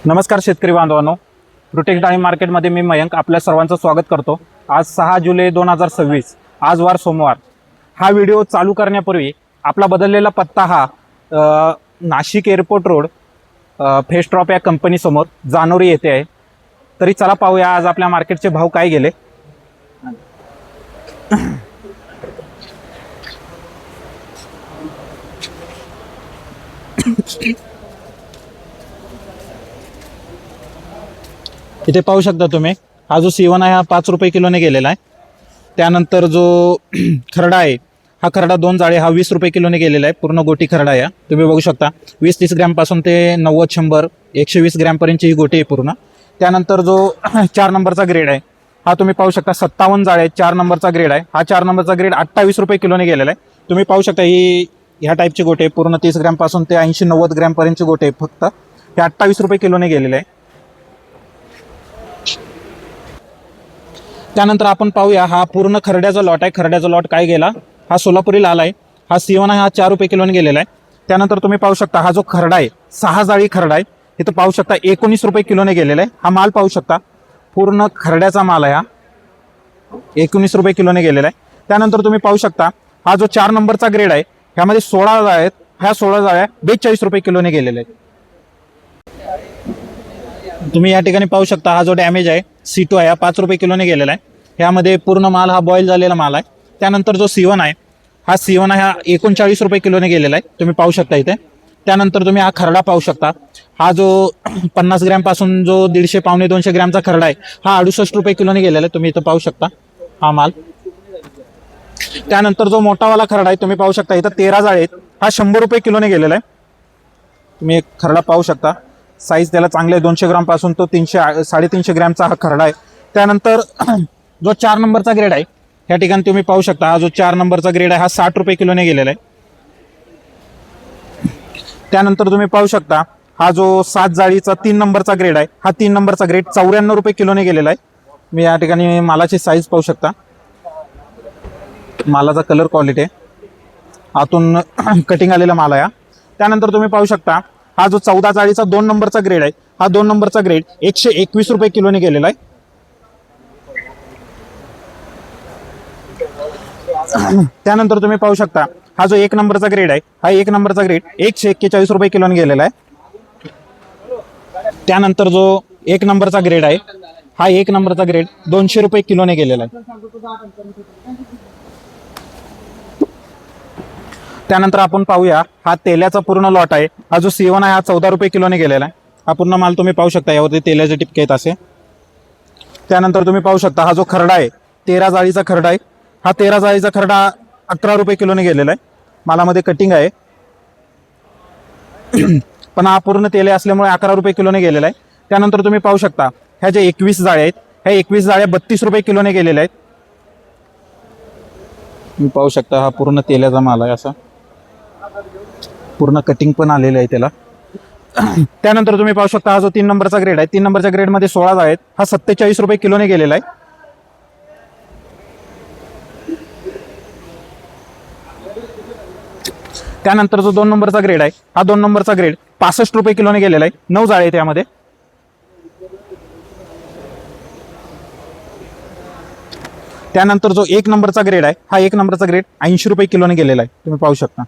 नमस्कार शेतकरी बांधवांनो, प्रोटेक्ट डाळिंब मार्केटमध्ये मी मयंक आपल्या सर्वांचं स्वागत करतो। आज 6 जुलै 2026 आज वार सोमवार। हा व्हिडिओ चालू करण्यापूर्वी आपला बदललेला पत्ता हा नाशिक एअरपोर्ट रोड फेस्ट्रॉप या कंपनीसमोर जानोरी येथे आहे। तरी चला पाहूया आज आपल्या मार्केटचे भाव काय गेले। इथे पाहू शकता तुम्ही, हा जो C1 आहे हा 5 रुपये किलोने गेलेला आहे। त्यानंतर जो खरडा आहे हा खरडा 2 जाळे हा 20 रुपये किलोने गेलेला आहे। पूर्ण गोटी खरडा आहे, तुम्ही बघू शकता 20-30 ग्रॅम पासून ते 90-100 120 ग्रॅम पर्यंतची ही गोटी आहे पूर्ण। त्यानंतर जो 4 नंबरचा ग्रेड आहे हा तुम्ही पाहू शकता 57 जाळे 4 नंबरचा ग्रेड आहे। हा 4 नंबरचा ग्रेड 28 रुपये किलोने गेलेला आहे। तुम्ही पाहू शकता ही ह्या टाईपची गोटी आहे, पूर्ण 30 ग्रॅम पासून ते 80-90 ग्रॅम पर्यंतची गोटी आहे। फक्त हे 28 रुपये किलोने गेलेले आहे। त्यानंतर आपण पाहूया हा पूर्ण खरड्याचा लॉट आहे। खरड्याचा लॉट काय गेला, हा सोलापुरी लाल आहे, हा C1 आहे, हा 4 रुपये किलोने गेलेला आहे। त्यानंतर तुम्ही पाहू शकता हा जो खरडा आहे 6 जाळी खरडा आहे, इथं पाहू शकता 19 रुपये किलोने गेलेला आहे। हा माल पाहू शकता पूर्ण खरड्याचा माल आहे, हा 19 रुपये किलोने गेलेला आहे। त्यानंतर तुम्ही पाहू शकता हा जो 4 नंबरचा ग्रेड आहे ह्यामध्ये 16 जाळ्या आहेत, ह्या 16 जाळ्या 42 रुपये किलोने गेलेल्या आहेत। तुम्ही या ठिकाणी पाहू शकता हा जो डॅमेज आहे C2 आहे, 5 रुपये किलोने गेलेला आहे। ह्यामध्ये पूर्ण माल हा बॉईल झालेला माल आहे। त्यानंतर जो C1 आहे हा C1 आहे, हा 39 रुपये किलोने गेलेला आहे, तुम्ही पाहू शकता इथे। त्यानंतर तुम्ही हा खरडा पाहू शकता, हा जो 50 ग्रॅम पासून जो 150-200 ग्रॅमचा खरडा आहे हा 68 रुपये किलोने गेलेला आहे, तुम्ही इथं पाहू शकता हा माल। त्यानंतर जो मोठावाला खरडा आहे तुम्ही पाहू शकता इथं 13 जाळे आहेत, हा 100 रुपये किलोने गेलेला आहे। तुम्ही एक खरडा पाहू शकता, साईज त्याला चांगले 200 ग्राम पासून तो 300-350 ग्रॅमचा हा खरडा आहे। त्यानंतर जो 4 नंबरचा ग्रेड आहे या ठिकाणी तुम्ही पाहू शकता हा जो 4 नंबरचा ग्रेड आहे हा 60 रुपये किलोने गेलेला आहे। त्यानंतर तुम्ही पाहू शकता हा जो 7 जाळीचा 3 नंबरचा ग्रेड आहे हा 3 नंबरचा ग्रेड 94 रुपये किलोने गेलेला आहे। मी या ठिकाणी मालाची साईज पाहू शकता, मालाचा कलर क्वालिटी आहे, आतून कटिंग आलेला माल आहे। त्यानंतर तुम्ही पाहू शकता हा जो 14 जाळीचा 2 नंबरचा ग्रेड आहे हा 2 नंबरचा ग्रेड 121 रुपये किलोने गेलेला आहे। त्यानंतर तुम्ही पाहू शकता हा जो 1 नंबरचा ग्रेड आहे हा 1 नंबरचा ग्रेड 141 रुपये किलोने गेलेला आहे। त्यानंतर जो 1 नंबरचा ग्रेड आहे हा 1 नंबरचा ग्रेड 200 रुपये किलोने गेलेला आहे। त्यानंतर आपण पाहूया हा तेलाचा पूर्ण लॉट आहे, हा जो C1 आहे हा 14 रुपये किलोने गेलेला आहे। हा पूर्ण माल तुम्ही पाहू शकता, यावरती तेलाचे टिपके आहेत असे। त्यानंतर तुम्ही पाहू शकता हा जो खरडा आहे 13 जाळीचा खरडा आहे, हा 13 जाळीचा खरडा 11 रुपये किलोने गेलेला आहे। मालामध्ये कटिंग आहे पण हा पूर्ण तेले असल्यामुळे 11 रुपये किलोने गेलेला आहे। त्यानंतर तुम्ही पाहू शकता ह्या जे 21 जाळ्या आहेत ह्या 21 जाळ्या 32 रुपये किलोने गेलेल्या आहेत। तुम्ही पाहू शकता हा पूर्ण तेलाचा माल आहे, असा पूर्ण कटिंग पण आलेलं आहे त्याला। त्यानंतर तुम्ही पाहू शकता हा जो 3 नंबरचा ग्रेड आहे 3 नंबरच्या ग्रेडमध्ये 16 आहेत, हा 47 रुपये किलोने गेलेला आहे। त्यानंतर जो 2 नंबरचा ग्रेड आहे हा 2 नंबरचा ग्रेड 65 रुपये किलोने गेलेला आहे, 9 जाळे त्यामध्ये। त्यानंतर जो 1 नंबरचा ग्रेड आहे हा 1 नंबरचा ग्रेड 80 रुपये किलोने गेलेला आहे, तुम्ही पाहू शकता।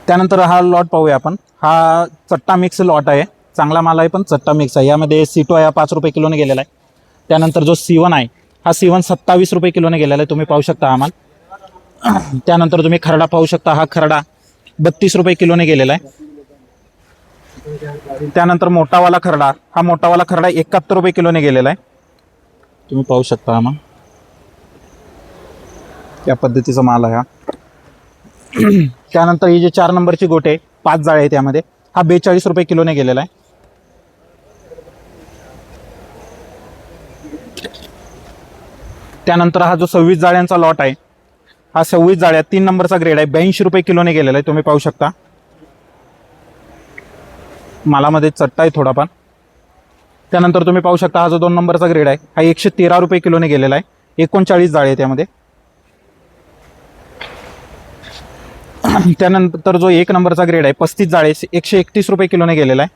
त्यानंतर हा लॉट पाहूया आपण, हा चट्टा मिक्स लॉट आहे, चांगला माल आहे पण चट्टा मिक्स आहे। यामध्ये C2 आहे 5 रुपये किलोने गेलेला आहे। त्यानंतर जो C1 आहे हा C1 27 रुपये किलोने गेलेला आहे, तुम्ही पाहू शकता हा माल। त्यानंतर तुम्ही खरडा पाहू शकता, हा खरडा 32 रुपये किलोने गेलेला आहे। त्यानंतर मोठावाला खरडा, हा मोठावाला खरडा 71 रुपये किलोने गेलेला आहे, तुम्ही पाहू शकता हा माल। या पद्धतीचा माल आहे हा। त्यानंतर ही जे 4 नंबरची गोटे 5 जाळे आहे त्यामध्ये हा 42 रुपये किलोने गेलेला आहे। त्यानंतर हा जो 26 जाळ्यांचा लॉट आहे हा 26 जाळ्या 3 नंबरचा ग्रेड आहे 82 रुपये किलोने गेलेला आहे, तुम्ही पाहू शकता। मालामध्ये चट्टा आहे थोडाफार। त्यानंतर तुम्ही पाहू शकता हा जो 2 नंबरचा ग्रेड आहे हा 113 रुपये किलोने गेलेला आहे, 39 जाळे आहे त्यामध्ये। त्यानंतर जो 1 नंबरचा ग्रेड आहे 35 जाळे 131 रुपये किलोने गेलेला आहे.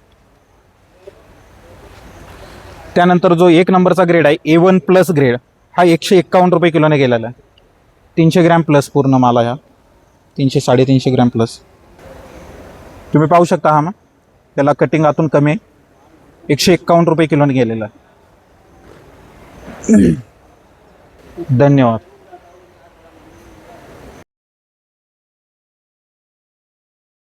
त्यानंतर जो 1 नंबरचा ग्रेड आहे A1 प्लस ग्रेड हा 151 रुपये किलोने गेलेला आहे. 300 ग्रॅम प्लस पूर्ण माल आहे हा. 300-350 ग्रॅम प्लस तुम्ही पाहू शकता. हा मग त्याला कटिंग आतून कमी 151 रुपये किलोने गेलेला आहे. धन्यवाद.